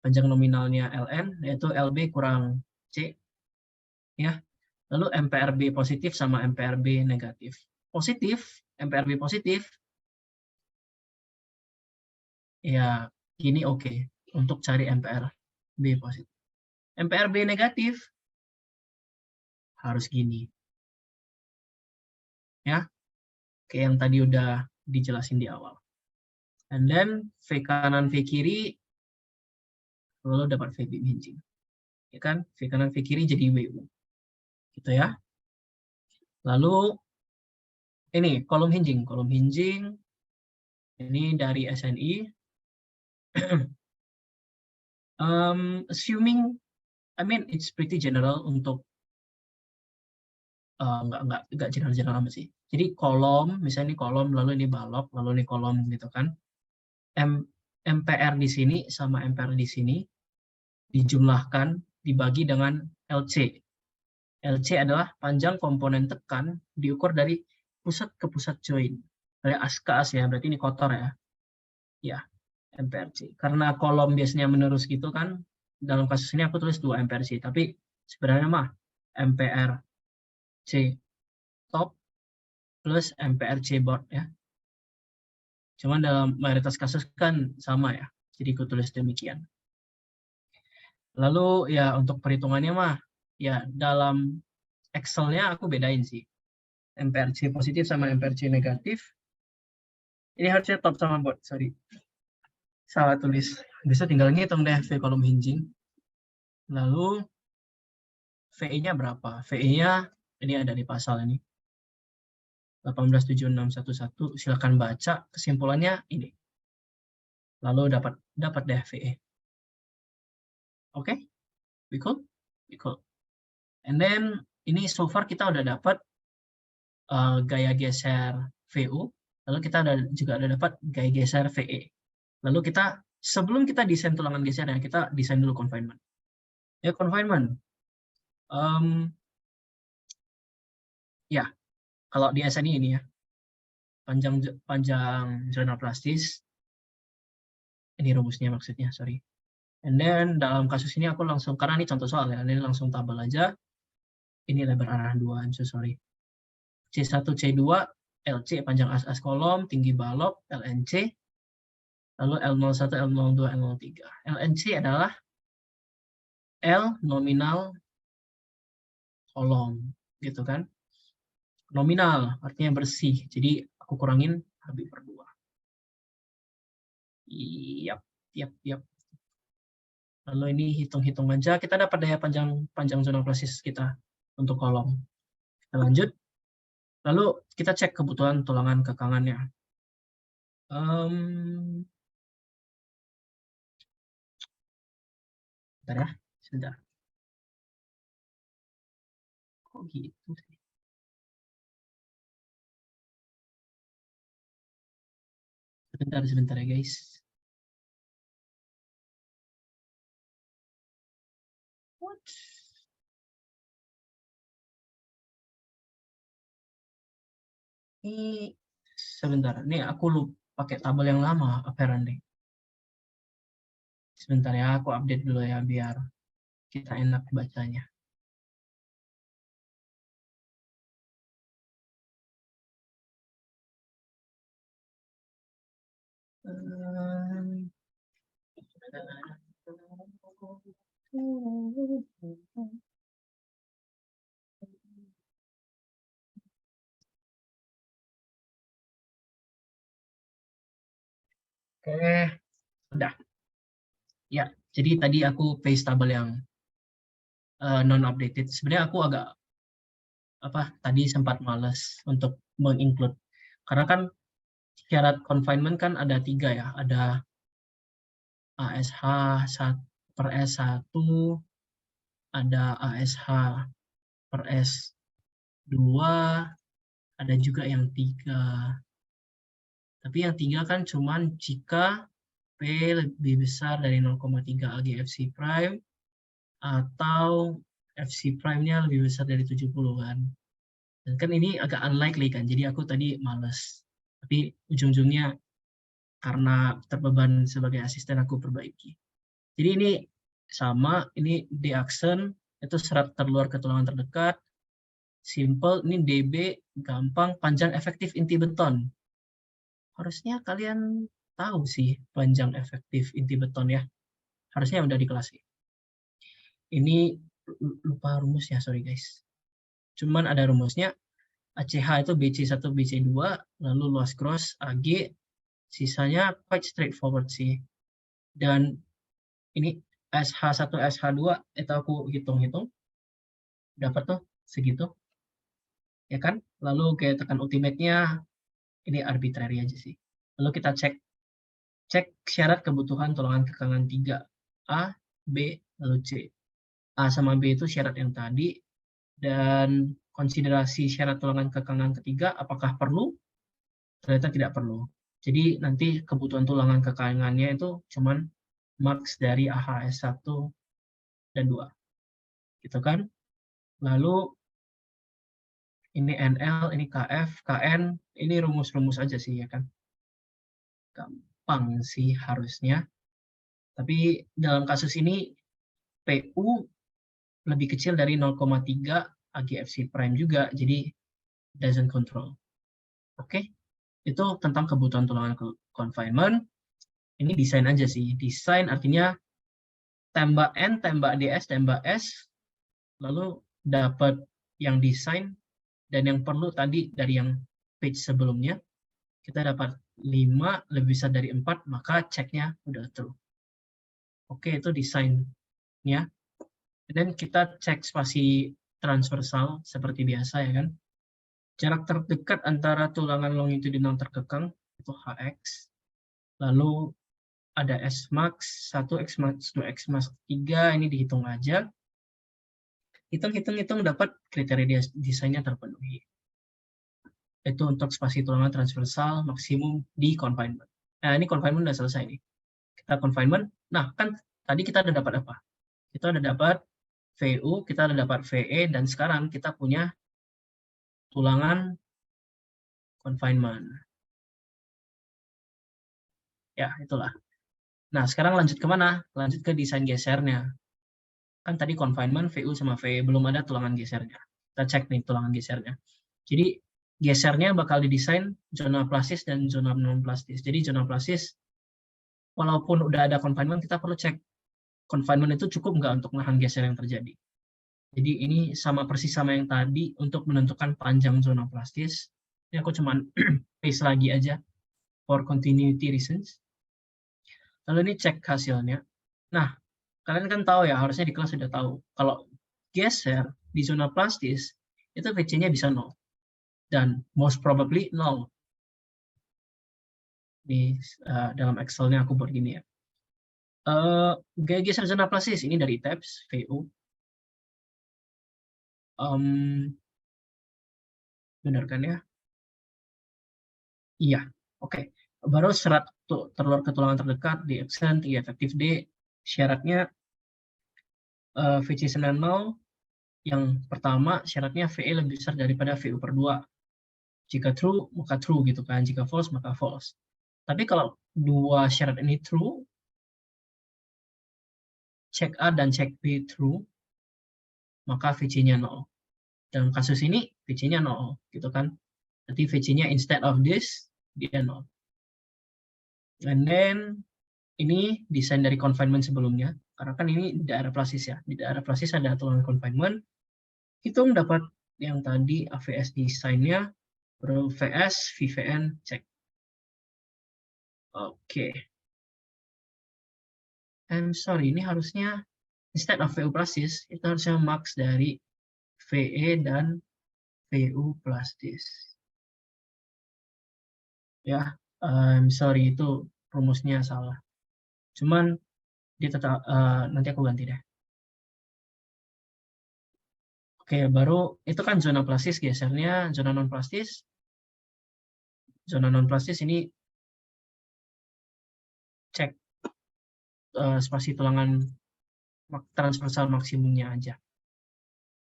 Panjang nominalnya LN yaitu LB kurang C. Ya. Lalu MPRB positif sama MPRB negatif. MPRB positif. Ya, gini oke untuk cari MPRB positif. MPRB negatif harus gini. Ya. Kayak yang tadi udah dijelasin di awal. And then V kanan V kiri lalu dapat V beam hinging. Ya kan? V kanan V kiri jadi WU. Gitu ya. Lalu ini kolom hinging. Kolom hinging ini dari SNI. Assuming, it's pretty general untuk nggak general amat sih. Jadi kolom, misalnya ini kolom, lalu ini balok, lalu ini kolom gitu kan. MPR di sini sama MPR di sini dijumlahkan dibagi dengan LC. LC adalah panjang komponen tekan diukur dari pusat ke pusat join. Dari as ke as ya, berarti ini kotor ya. Ya, MPRC. Karena kolom biasanya menerus gitu kan, dalam kasus ini aku tulis 2 MPRC, tapi sebenarnya mah MPR C top plus MPR C board ya. Cuman dalam mayoritas kasus kan sama ya, jadi aku tulis demikian. Lalu ya untuk perhitungannya mah, ya dalam Excel-nya aku bedain sih. MPRC positif sama MPRC negatif. Ini harusnya top sama bot, sorry. Salah tulis. Bisa tinggal ngitung deh V kolom hinging. Lalu VE-nya berapa? VE-nya ini ada di pasal ini. 187611, silakan baca kesimpulannya ini. Lalu dapat deh VE. Oke? We cool? We cool. And then ini so far kita udah dapat gaya geser VU, lalu kita juga udah dapat gaya geser VE. Lalu kita sebelum kita desain tulangan gesernya, kita desain dulu confinement. Ya confinement. Ya, kalau di SNI ini ya, panjang zona plastis. Ini rumusnya maksudnya, sorry. And then dalam kasus ini aku langsung, karena ini contoh soal ya, ini langsung tabel aja. Ini lebar arahan 2, I'm so sorry. C1, C2, LC panjang as kolom, tinggi balok, LNC, lalu L01, L02, L03. LNC adalah L nominal kolom, gitu kan. Nominal, artinya bersih. Jadi aku kurangin HB per 2. Yap. Lalu ini hitung-hitung aja, kita dapat daya panjang zona plastis kita untuk kolom. Kita lanjut. Lalu kita cek kebutuhan tulangan kekangannya. Bentar ya, sebentar. Kok gitu sih? Sebentar ya guys. What? Ini sebentar, nih aku lupa pakai tabel yang lama apparently. Sebentar ya, aku update dulu ya biar kita enak bacanya. Oke, udah. Ya, jadi tadi aku paste tabel yang non updated. Sebenarnya aku agak tadi sempat males untuk menginclude, karena kan syarat confinement kan ada 3 ya, ada ASH per S1, ada ASH per S2, ada juga yang 3. Tapi yang 3 kan cuman jika P lebih besar dari 0,3 AG FC prime atau FC prime-nya lebih besar dari 70 kan. Dan kan ini agak unlikely kan, jadi aku tadi males. Tapi ujung-ujungnya karena terbeban sebagai asisten aku perbaiki. Jadi ini sama, ini D aksen, itu serat terluar ke tulangan terdekat. Simple, ini DB, gampang, panjang efektif inti beton. Harusnya kalian tahu sih panjang efektif inti beton ya. Harusnya udah di kelas. Ini lupa rumusnya, sorry guys. Cuman ada rumusnya, ACH itu BC1, BC2, lalu luas cross AG, sisanya quite straightforward sih. Dan ini SH1, SH2, itu aku hitung-hitung, dapat tuh segitu. Ya kan? Lalu kayak tekan ultimate-nya, ini arbitrary aja sih. Lalu kita cek syarat kebutuhan tulangan kekangan 3, A, B, lalu C. A sama B itu syarat yang tadi, dan konsiderasi syarat tulangan kekangan ketiga, apakah perlu? Ternyata tidak perlu. Jadi nanti kebutuhan tulangan kekangannya itu cuman max dari AHS1 dan 2. Gitu kan? Lalu ini NL, ini KF, KN, ini rumus-rumus aja sih ya kan. Gampang sih harusnya. Tapi dalam kasus ini PU lebih kecil dari 0,3 AGFC prime juga, jadi doesn't control. Oke, itu tentang kebutuhan tulangan confinement. Ini desain aja sih. Desain artinya tembak N, tembak DS, tembak S, lalu dapat yang desain dan yang perlu tadi dari yang page sebelumnya. Kita dapat 5 lebih besar dari 4, maka ceknya udah true. Oke, itu desainnya. Dan kita cek spasi transversal seperti biasa ya kan. Jarak terdekat antara tulangan longitudinal terkekang itu HX. Lalu ada S max 1, X max 2, X max 3, ini dihitung aja. Hitung dapat kriteria desainnya terpenuhi. Itu untuk spasi tulangan transversal maksimum di confinement. Nah, ini confinement udah selesai nih. Kita confinement. Nah, kan tadi kita udah dapat apa? Kita udah dapat VU, kita udah dapat VE, dan sekarang kita punya tulangan confinement. Ya, itulah. Nah, sekarang lanjut ke mana? Lanjut ke desain gesernya. Kan tadi confinement, VU sama VE, belum ada tulangan gesernya. Kita cek nih tulangan gesernya. Jadi, gesernya bakal didesain zona plastis dan zona non-plastis. Jadi, zona plastis, walaupun udah ada confinement, kita perlu cek confinement itu cukup nggak untuk nahan geser yang terjadi. Jadi, ini sama persis sama yang tadi untuk menentukan panjang zona plastis. Ini aku cuman paste lagi aja for continuity reasons. Lalu ini cek hasilnya. Nah, kalian kan tahu ya, harusnya di kelas sudah tahu. Kalau geser di zona plastis, itu VC-nya bisa 0. Dan most probably 0. Di dalam Excel-nya aku buat gini ya. Gaya geser zona plastis, ini dari tabs, VU. Benar kan ya? Iya, oke. Baru serat telur ketulangan terdekat di extent, I efektif D, syaratnya VC 90, yang pertama syaratnya VE lebih besar daripada VU per 2. Jika true, maka true gitu kan. Jika false, maka false. Tapi kalau dua syarat ini true, cek A dan cek B true, maka VC-nya 0. Dalam kasus ini, VC-nya 0 gitu kan. Jadi VC-nya instead of this, dia 0. And then, ini desain dari confinement sebelumnya. Karena kan ini daerah plastis ya. Di daerah plastis ada tulangan confinement. Hitung dapat yang tadi AVS desainnya, baru VS, VVN, cek. Oke. I'm sorry, ini harusnya instead of VU plastis, itu harusnya max dari VE dan VU plastis. Ya, I'm sorry, itu rumusnya salah. Cuman, dia tetap, nanti aku ganti deh. Oke, baru itu kan zona plastis gesernya, zona non plastis. Zona non plastis ini cek spasi tulangan transversal maksimumnya aja.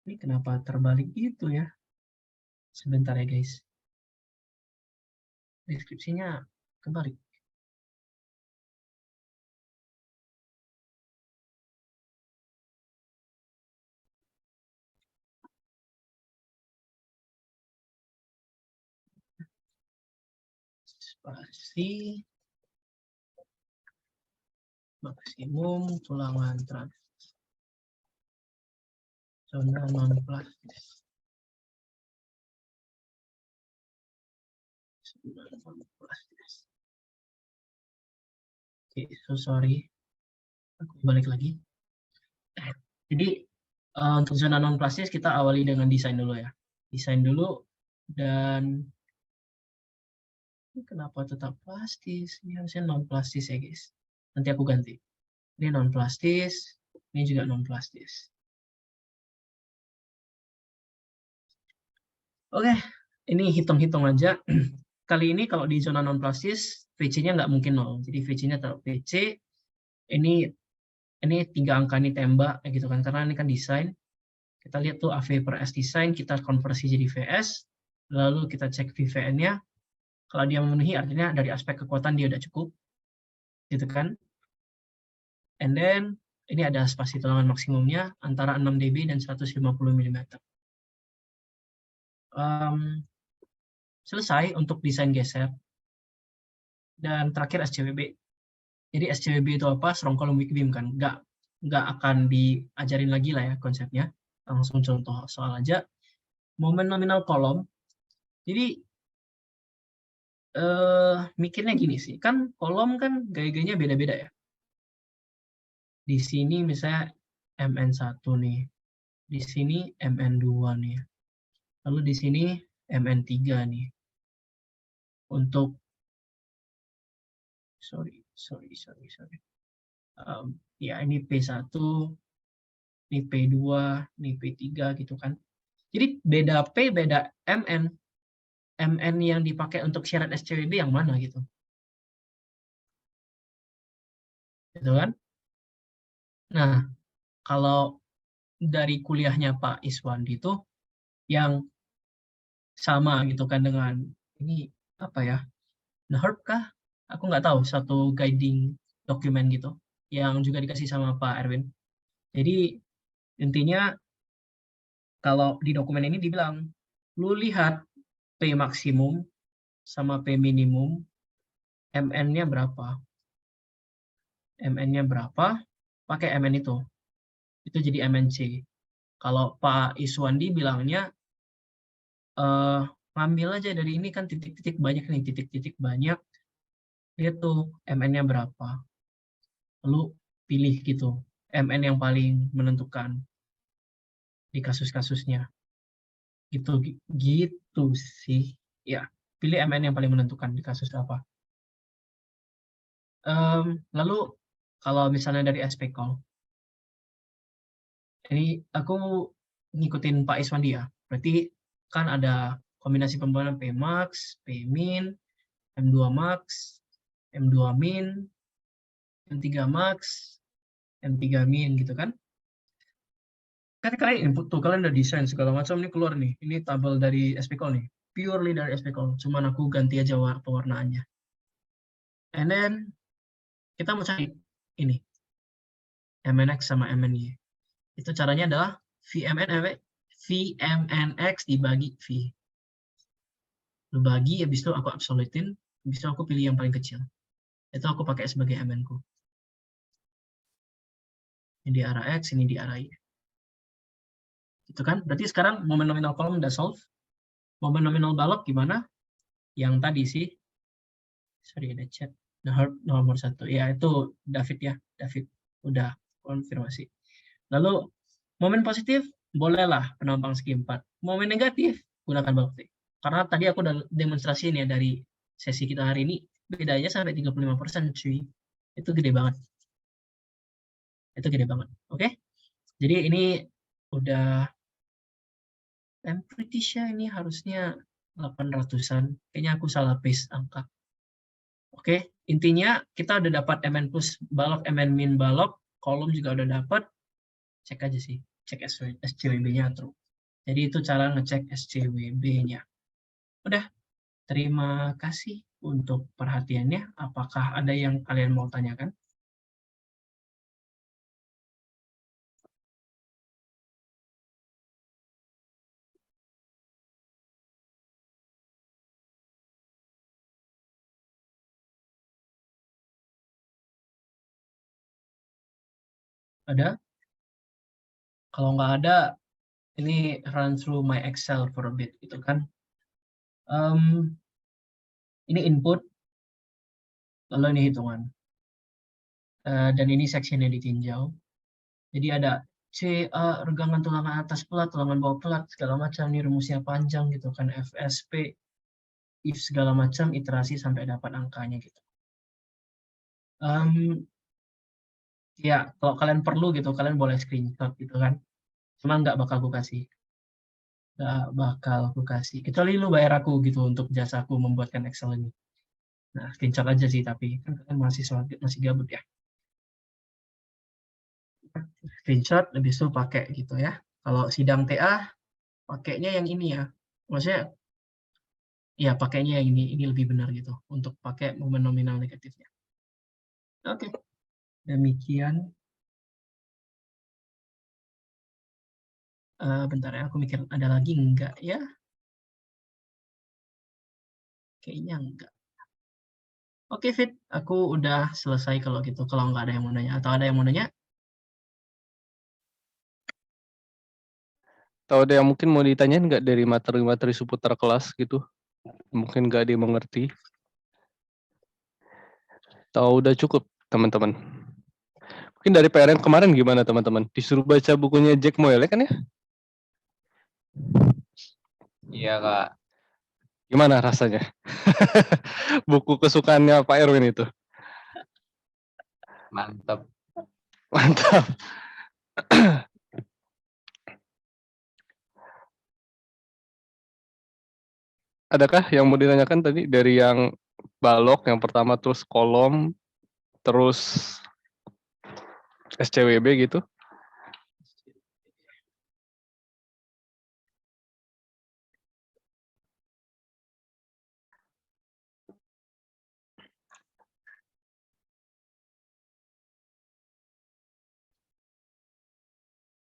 Ini kenapa terbalik gitu ya? Sebentar ya guys. Deskripsinya kebalik. Spasi maksimum tulangan trans zona non plastis. Oke, so sorry. Aku balik lagi. Jadi untuk zona non plastis kita awali dengan desain dulu ya. Desain dulu dan ini kenapa tetap plastis? Ini harusnya non plastis ya guys. Nanti aku ganti. Ini non plastis, ini juga non plastis. Oke, ini hitung-hitung aja. Kali ini kalau di zona non plastis, VC-nya nggak mungkin 0. Jadi VC-nya tetap VC. Ini 3 angka ini tembak, gitu kan? Karena ini kan desain. Kita lihat tuh AV per S desain, kita konversi jadi VS, lalu kita cek VVN-nya. Kalau dia memenuhi, artinya dari aspek kekuatan dia udah cukup, gitu kan? And then ini ada spasi tulangan maksimumnya antara 6 dB dan 150 mm. Selesai untuk desain geser. Dan terakhir SCWB. Jadi SCWB itu apa? Strong column weak beam kan. Nggak akan diajarin lagi lah ya konsepnya. Langsung contoh soal aja. Momen nominal kolom. Jadi mikirnya gini sih, kan kolom kan gaya-gayanya beda-beda ya. Di sini misalnya MN1 nih, di sini MN2 nih, lalu di sini MN3 nih. Untuk ya ini P1, ini P2, ini P3 gitu kan. Jadi beda P, beda MN. MN yang dipakai untuk syarat SCWB yang mana gitu. Gitu kan? Nah, kalau dari kuliahnya Pak Iswandi itu yang sama gitu kan dengan ini apa ya? NHERP kah? Aku nggak tahu, satu guiding dokumen gitu yang juga dikasih sama Pak Erwin. Jadi intinya kalau di dokumen ini dibilang, lu lihat P maksimum sama P minimum, MN-nya berapa? MN-nya berapa? Pakai MN itu. Itu jadi MNC. Kalau Pak Iswandi bilangnya, ngambil aja dari ini kan titik-titik banyak nih, titik-titik banyak. Lihat tuh MN-nya berapa. Lalu pilih gitu, MN yang paling menentukan di kasus-kasusnya. Gitu sih. Ya, pilih MN yang paling menentukan di kasus apa. Lalu kalau misalnya dari SPKOL, ini aku ngikutin Pak Iswandi ya. Berarti kan ada kombinasi pembayaran P max, P min, M2 max, M2 min, M3 max, M3 min gitu kan. Kan kalian input tuh, kalian udah desain segala macam, ini keluar nih. Ini tabel dari SPKOL nih. Purely dari SPKOL. Cuman aku ganti aja pewarnaannya. And then kita mau cari ini. MNX sama MNY. Itu caranya adalah VMNX dibagi V. Lu bagi, habis itu aku absolutin, habis itu aku pilih yang paling kecil. Itu aku pakai sebagai MN-ku. Ini di arah X, ini di arah Y. Gitu kan? Berarti sekarang momen nominal kolom udah solve. Momen nominal balok gimana? Yang tadi sih, sorry ada chat. Nomor 1. Ya, itu David ya. David udah konfirmasi. Lalu, momen positif, bolehlah penampang segi 4. Momen negatif, gunakan balok T. Karena tadi aku udah demonstrasiin ya dari sesi kita hari ini, bedanya sampai 35%, cuy. Itu gede banget. Itu gede banget. Oke? Jadi ini udah, I'm pretty sure ini harusnya 800-an. Kayaknya aku salah paste angka. Oke, intinya kita udah dapat MN plus balok, MN min balok, kolom juga udah dapat. Cek aja sih, cek SCWB-nya true. Jadi itu cara ngecek SCWB-nya. Udah, terima kasih untuk perhatiannya. Apakah ada yang kalian mau tanyakan? Ada? Kalau nggak ada, ini run through my Excel for a bit, gitu kan. Ini input, lalu ini hitungan. Dan ini seksinya ditinjau. Jadi ada CA, regangan tulangan atas pelat, tulangan bawah pelat, segala macam. Ini rumusnya panjang gitu kan, FSP, if segala macam, iterasi sampai dapat angkanya gitu. Ya, kalau kalian perlu gitu, kalian boleh screenshot gitu kan. Cuma nggak bakal aku kasih. Nggak bakal aku kasih. Kecuali lu bayar aku gitu untuk jasa aku membuatkan Excel ini. Nah, screenshot aja sih, tapi kan kalian masih gabut ya. Screenshot, lebih itu pakai gitu ya. Kalau sidang TA, pakainya yang ini ya. Maksudnya, ya pakainya yang ini lebih benar gitu. Untuk pakai momen nominal negatifnya. Oke, demikian Bentar ya, aku mikir ada lagi enggak ya? Kayaknya enggak. Oke, Fit, aku udah selesai kalau gitu. Kalau nggak ada yang mau nanya atau ada yang mau nanya? Atau ada yang mungkin mau ditanyain nggak dari materi-materi seputar kelas gitu? Mungkin nggak dimengerti. Atau udah cukup, teman-teman? Mungkin dari PR yang kemarin gimana, teman-teman? Disuruh baca bukunya Jack Moyles kan ya? Iya Kak, Gimana rasanya? Buku kesukaannya Pak Erwin itu. mantap. Mantap. Adakah yang mau ditanyakan tadi dari yang balok yang pertama, terus kolom, terus SCWB gitu?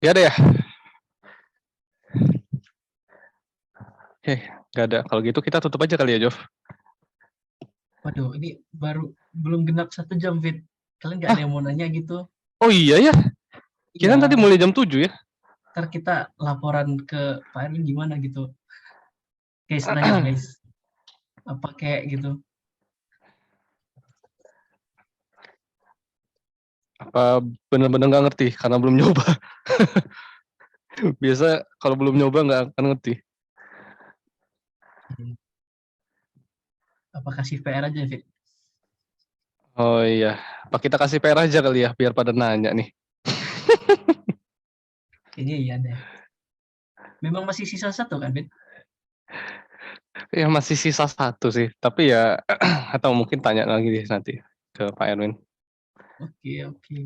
Ya ada ya? Oke, nggak ada. Kalau gitu kita tutup aja kali ya, Jov. Waduh, ini belum genap 1 jam, Fit. Kalian nggak ada Hah? yang mau nanya gitu? Oh iya ya? Kira tadi Iya, mulai jam 7 ya? ntar kita laporan ke Pak Erwin gimana gitu. Guys, nanya guys. Apa kayak gitu. Apa bener-bener nggak ngerti karena belum nyoba? Biasa kalau belum nyoba nggak akan ngerti. Apa kasih PR aja, Fit? Oh iya, apa kita kasih PR aja kali ya, biar pada nanya nih. Kayaknya iya deh. Memang masih sisa 1 kan, Fit? Ya masih sisa 1 sih, tapi ya atau mungkin tanya lagi deh nanti ke Pak Erwin. Oke, oke.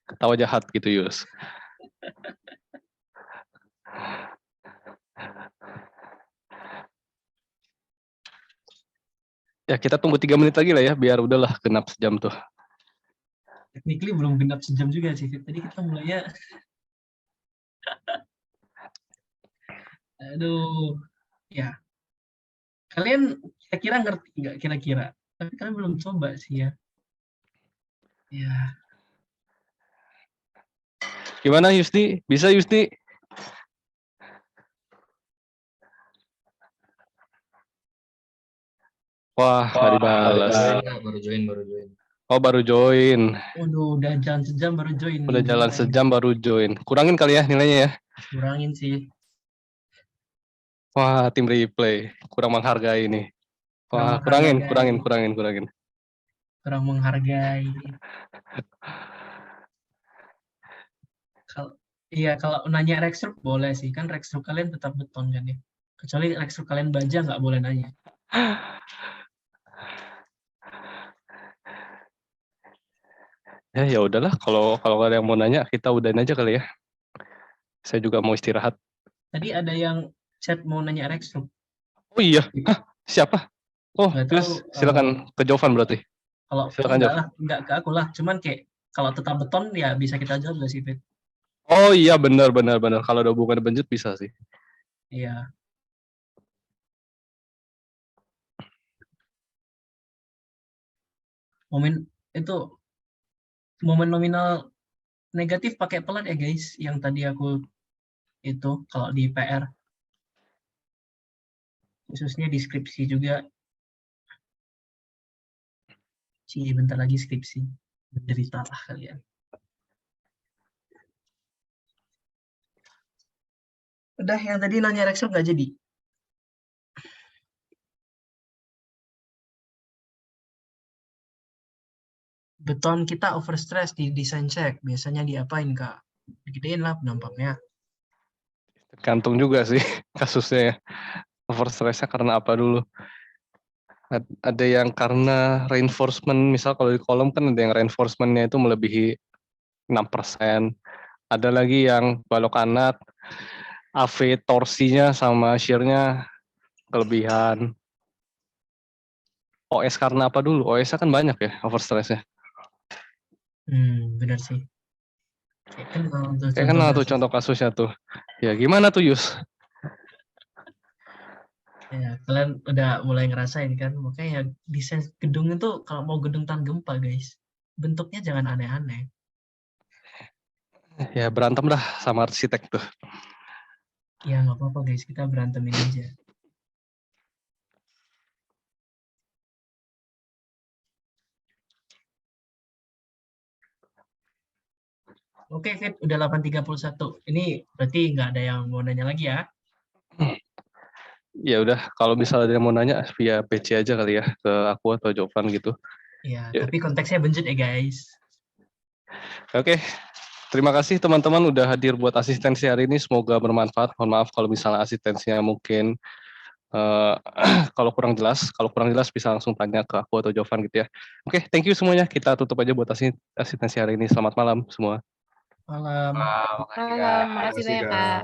Ketawa jahat gitu, Yus. Ya kita tunggu 3 menit lagi lah ya, biar udahlah genap sejam tuh. Technically belum genap sejam juga sih, Fit. Tadi kita mulainya, aduh, ya. Kalian kira-kira ngerti nggak kira-kira? Tapi kalian belum coba sih ya. Ya, Gimana Yusni? Bisa Yusni? Wah, nggak dibalas. Baru join. Oh, baru join. waduh, udah jalan sejam baru join nih, Udah jalan gimana ini? sejam baru join. Kurangin kali ya nilainya ya. Kurangin sih, Wah, tim replay. Kurang menghargai nih. kurang Wah, menghargai, kurangin. kurang menghargai. Kalau iya, kalau nanya Rexrook boleh sih, kan Rexrook kalian tetap beton kan ya. Kecuali Rexrook kalian baja nggak boleh nanya. Ya udahlah, kalau nggak ada yang mau nanya, kita udahin aja kali ya. Saya juga mau istirahat. Tadi ada yang chat mau nanya Rexrook. Oh iya, hah, siapa? Oh, Nggak tahu, terus silakan ke Jovan berarti. kalau Silakan enggak Jov. lah, enggak ke aku lah. Cuman kayak kalau tetap beton ya bisa kita jawab nggak sih, Fit? Oh iya, benar. Kalau ada hubungan benjut bisa sih. Iya. Momen itu momen nominal negatif pakai pelat ya guys, yang tadi aku itu kalau di PR, khususnya deskripsi juga. Sih bentar lagi skripsi, menderita lah kalian. Udah, yang tadi nanya Rexrook nggak jadi. Beton kita overstress di design check, biasanya diapain kak? Digedein lah penampaknya. Tergantung juga sih kasusnya ya. Overstressnya karena apa dulu? Ada yang karena reinforcement, misal kalau di kolom kan ada yang reinforcementnya itu melebihi 6%. Ada lagi yang balok kanan, AV torsinya sama shear-nya kelebihan. OS karena apa dulu? OS kan banyak ya overstressnya. Benar sih. Kayak kenal tuh contoh kasusnya tuh. Ya gimana tuh Yus? Ya, kalian udah mulai ngerasain kan, makanya ya desain gedung itu kalau mau gedung tahan gempa guys, bentuknya jangan aneh-aneh. Ya berantem dah sama arsitek tuh. Ya nggak apa-apa guys, kita berantemin aja. Oke Fit, udah 8.31. Ini berarti nggak ada yang mau nanya lagi ya? Ya udah, kalau misalnya ada yang mau nanya via PC aja kali ya ke aku atau Jovan gitu. Ya, Ya. tapi konteksnya budget ya guys. Oke, terima kasih teman-teman udah hadir buat asistensi hari ini. Semoga bermanfaat. Mohon maaf kalau misalnya asistensinya mungkin kalau kurang jelas bisa langsung tanya ke aku atau Jovan gitu ya. Oke, thank you semuanya. Kita tutup aja buat asistensi hari ini. Selamat malam semua. Malam. Makasih, Kak. Makasih banyak Kak.